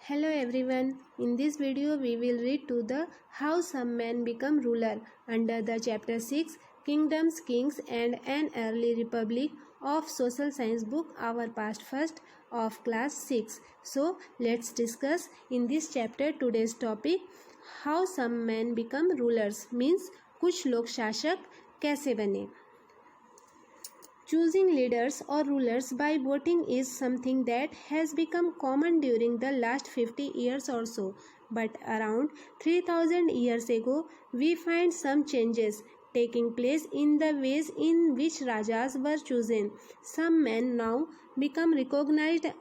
Hello everyone. In this video we will read to the how some men become ruler under the chapter 6 Kingdoms, Kings and an Early Republic of Social Science book our past first of class 6. So let's discuss in this chapter today's topic how some men become rulers means कुछ लोग शासक कैसे बने. Choosing leaders or rulers by voting is something that has become common during the last 50 years or so. But around 3000 years ago, we find some changes taking place in the ways in which Rajas were chosen. Some men now become recognized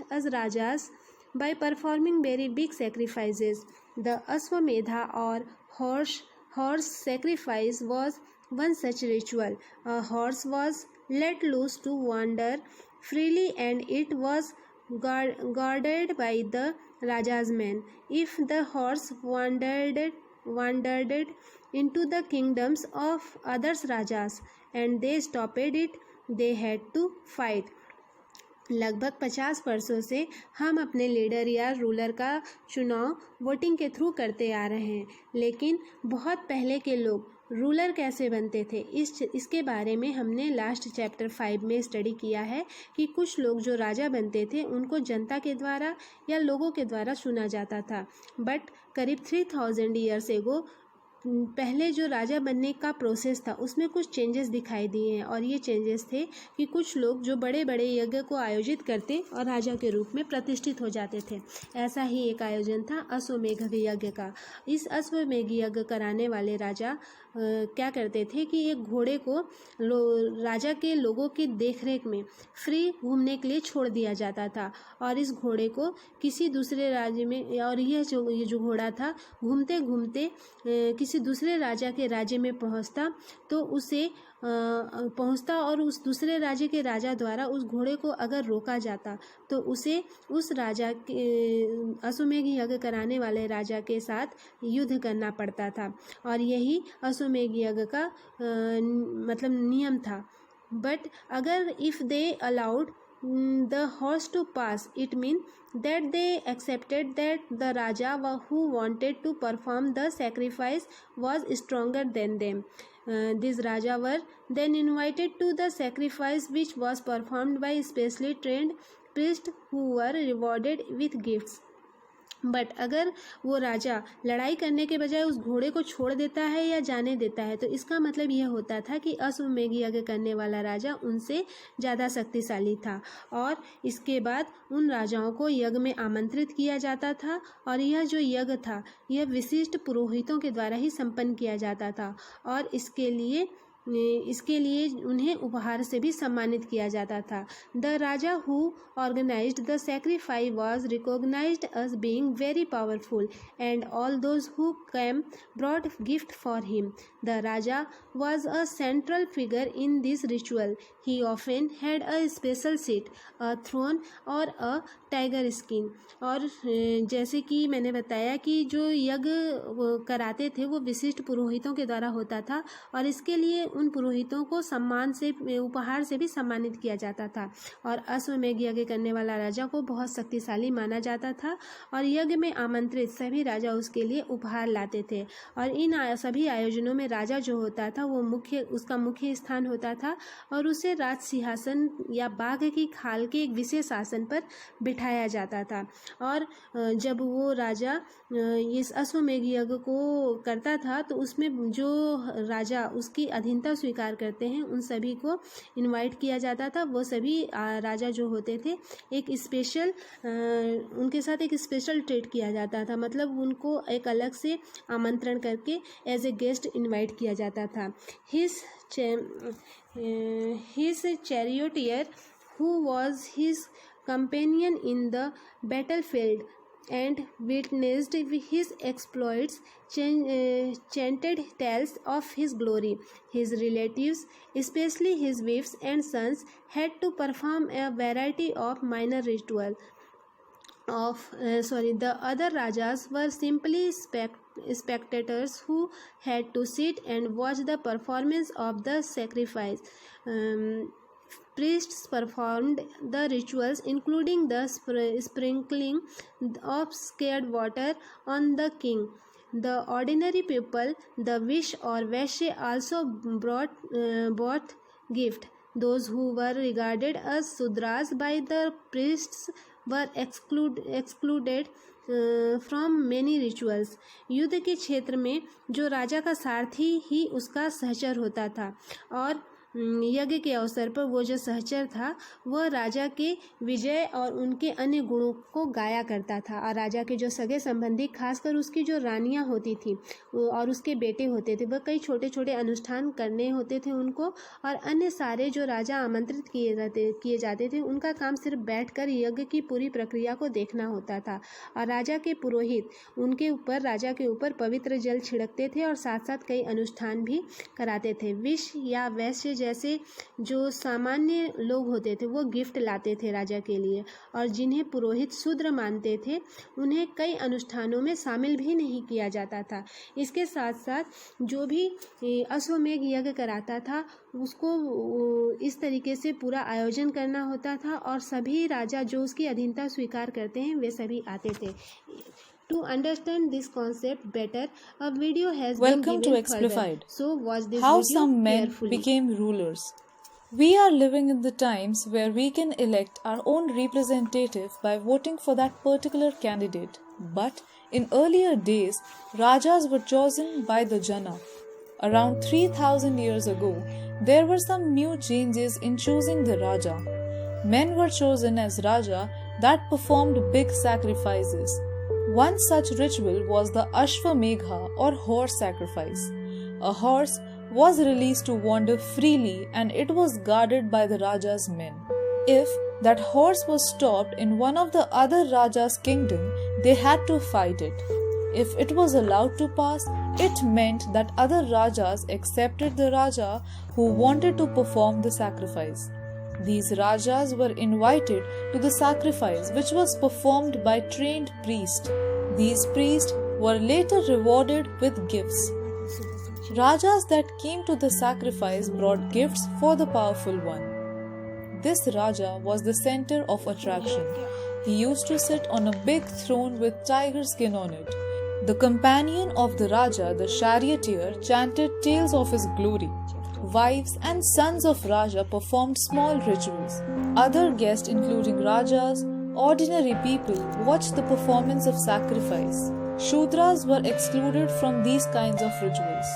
as Rajas by performing very big sacrifices. The Ashwamedha or horse sacrifice was one such ritual. A horse was let loose to wander freely and it was guarded by the Raja's men. If the horse wandered into the kingdoms of other Rajas and they stopped it, they had to fight. लगभग 50 वर्षों से हम अपने leader या ruler का चुनाव voting के through करते आ रहे हैं, लेकिन बहुत पहले के लोग रूलर कैसे बनते थे इसके बारे में हमने लास्ट चैप्टर 5 में स्टडी किया है कि कुछ लोग जो राजा बनते थे उनको जनता के द्वारा या लोगों के द्वारा चुना जाता था. बट करीब 3000 ईयर्स एगो पहले जो राजा बनने का प्रोसेस था उसमें कुछ चेंजेस दिखाई दिए हैं और ये चेंजेस थे कि कुछ लोग जो बड़े बड़े यज्ञ को आयोजित करते और राजा के रूप में प्रतिष्ठित हो जाते थे. ऐसा ही एक आयोजन था अश्वमेघ यज्ञ का. इस अश्वमेघ यज्ञ कराने वाले राजा क्या करते थे कि एक घोड़े को राजा के लोगों की देखरेख में फ्री घूमने के लिए छोड़ दिया जाता था और इस घोड़े को किसी दूसरे राज्य में और ये जो घोड़ा था घूमते घूमते किसी दूसरे राजा के राज्य में पहुंचता और उस दूसरे राज्य के राजा द्वारा उस घोड़े को अगर रोका जाता तो उसे उस राजा के अश्वमेघ यज्ञ कराने वाले राजा के साथ युद्ध करना पड़ता था और यही अश्वमेघ यज्ञ का मतलब नियम था. बट अगर if they allowed the horse to pass, it means that they accepted that the Raja who wanted to perform the sacrifice was stronger than them. These Raja were then invited to the sacrifice, which was performed by specially trained priests who were rewarded with gifts. But अगर वो राजा लड़ाई करने के बजाय उस घोड़े को छोड़ देता है या जाने देता है तो इसका मतलब यह होता था कि अश्वमेघ यज्ञ करने वाला राजा उनसे ज़्यादा शक्तिशाली था और इसके बाद उन राजाओं को यज्ञ में आमंत्रित किया जाता था और यह जो यज्ञ था यह विशिष्ट पुरोहितों के द्वारा ही संपन्न किया जाता था और इसके लिए उन्हें उपहार से भी सम्मानित किया जाता था. The raja who organised the sacrifice was recognised as being very powerful and all those who came brought gift for him. The raja was a central figure in this ritual. He often had a special seat, a throne or a tiger skin. और जैसे कि मैंने बताया कि जो यज्ञ कराते थे वो विशिष्ट पुरोहितों के द्वारा होता था और इसके लिए उन पुरोहितों को सम्मान से उपहार से भी सम्मानित किया जाता था और अश्वमेघ यज्ञ करने वाला राजा को बहुत शक्तिशाली माना जाता था और यज्ञ में आमंत्रित सभी राजा उसके लिए उपहार लाते थे और इन सभी आयोजनों में राजा जो होता था वो उसका मुख्य स्थान होता था और उसे राज सिंहासन या बाघ की खाल के एक विशेष आसन पर बिठाया जाता था. और जब वो राजा इस अश्वमेघ यज्ञ को करता था तो उसमें जो राजा उसकी अधीनता स्वीकार करते हैं उन सभी को इनवाइट किया जाता था. वो सभी राजा जो होते थे एक स्पेशल उनके साथ एक स्पेशल ट्रीट किया जाता था, मतलब उनको एक अलग से आमंत्रण करके एज ए गेस्ट इनवाइट किया जाता था. His charioteer who was his companion in the battlefield and witnessed his exploits chanted tales of his glory. His relatives, especially his wives and sons, had to perform a variety of minor rituals. The other rajas were simply spectators who had to sit and watch the performance of the sacrifice. priests performed the rituals, including the sprinkling of sacred water on the king. The ordinary people, the wish or vaishya, also brought gift. Those who were regarded as Sudras by the priests were excluded from many rituals. युद्ध के क्षेत्र में जो राजा का सारथी ही उसका सहचर होता था, और यज्ञ के अवसर पर वो जो सहचर था वह राजा के विजय और उनके अन्य गुणों को गाया करता था। और राजा के जो सगे संबंधी, खासकर उसकी जो रानियां होती थी और उसके बेटे होते थे, वह कई छोटे छोटे अनुष्ठान करने होते थे उनको, और अन्य सारे जो राजा आमंत्रित किए जाते थे उनका काम सिर्फ बैठकर यज्ञ की पूरी प्रक्रिया को देखना होता था। और राजा के पुरोहित राजा के ऊपर पवित्र जल छिड़कते थे और साथ साथ कई अनुष्ठान भी कराते थे। विष या वैश्य जैसे जो सामान्य लोग होते थे वो गिफ्ट लाते थे राजा के लिए, और जिन्हें पुरोहित शूद्र मानते थे उन्हें कई अनुष्ठानों में शामिल भी नहीं किया जाता था। इसके साथ साथ जो भी अश्वमेध यज्ञ कराता था उसको इस तरीके से पूरा आयोजन करना होता था, और सभी राजा जो उसकी अधीनता स्वीकार करते हैं वे सभी आते थे। To understand this concept better, a video has been Welcome to given Explified. further. So watch this How video some men carefully. became rulers. We are living in the times where we can elect our own representative by voting for that particular candidate. But in earlier days, Rajas were chosen by the Jana. Around 3000 years ago, there were some new changes in choosing the Raja. Men were chosen as Raja that performed big sacrifices. One such ritual was the Ashwamedha or horse sacrifice. A horse was released to wander freely and it was guarded by the Raja's men. If that horse was stopped in one of the other Raja's kingdom, they had to fight it. If it was allowed to pass, it meant that other Rajas accepted the Raja who wanted to perform the sacrifice. These Rajas were invited to the sacrifice, which was performed by trained priests. These priests were later rewarded with gifts. Rajas that came to the sacrifice brought gifts for the powerful one. This Raja was the center of attraction. He used to sit on a big throne with tiger skin on it. The companion of the Raja, the charioteer, chanted tales of his glory. Wives and sons of Raja performed small rituals. Other guests, including Rajas, ordinary people, watched the performance of sacrifice. Shudras were excluded from these kinds of rituals.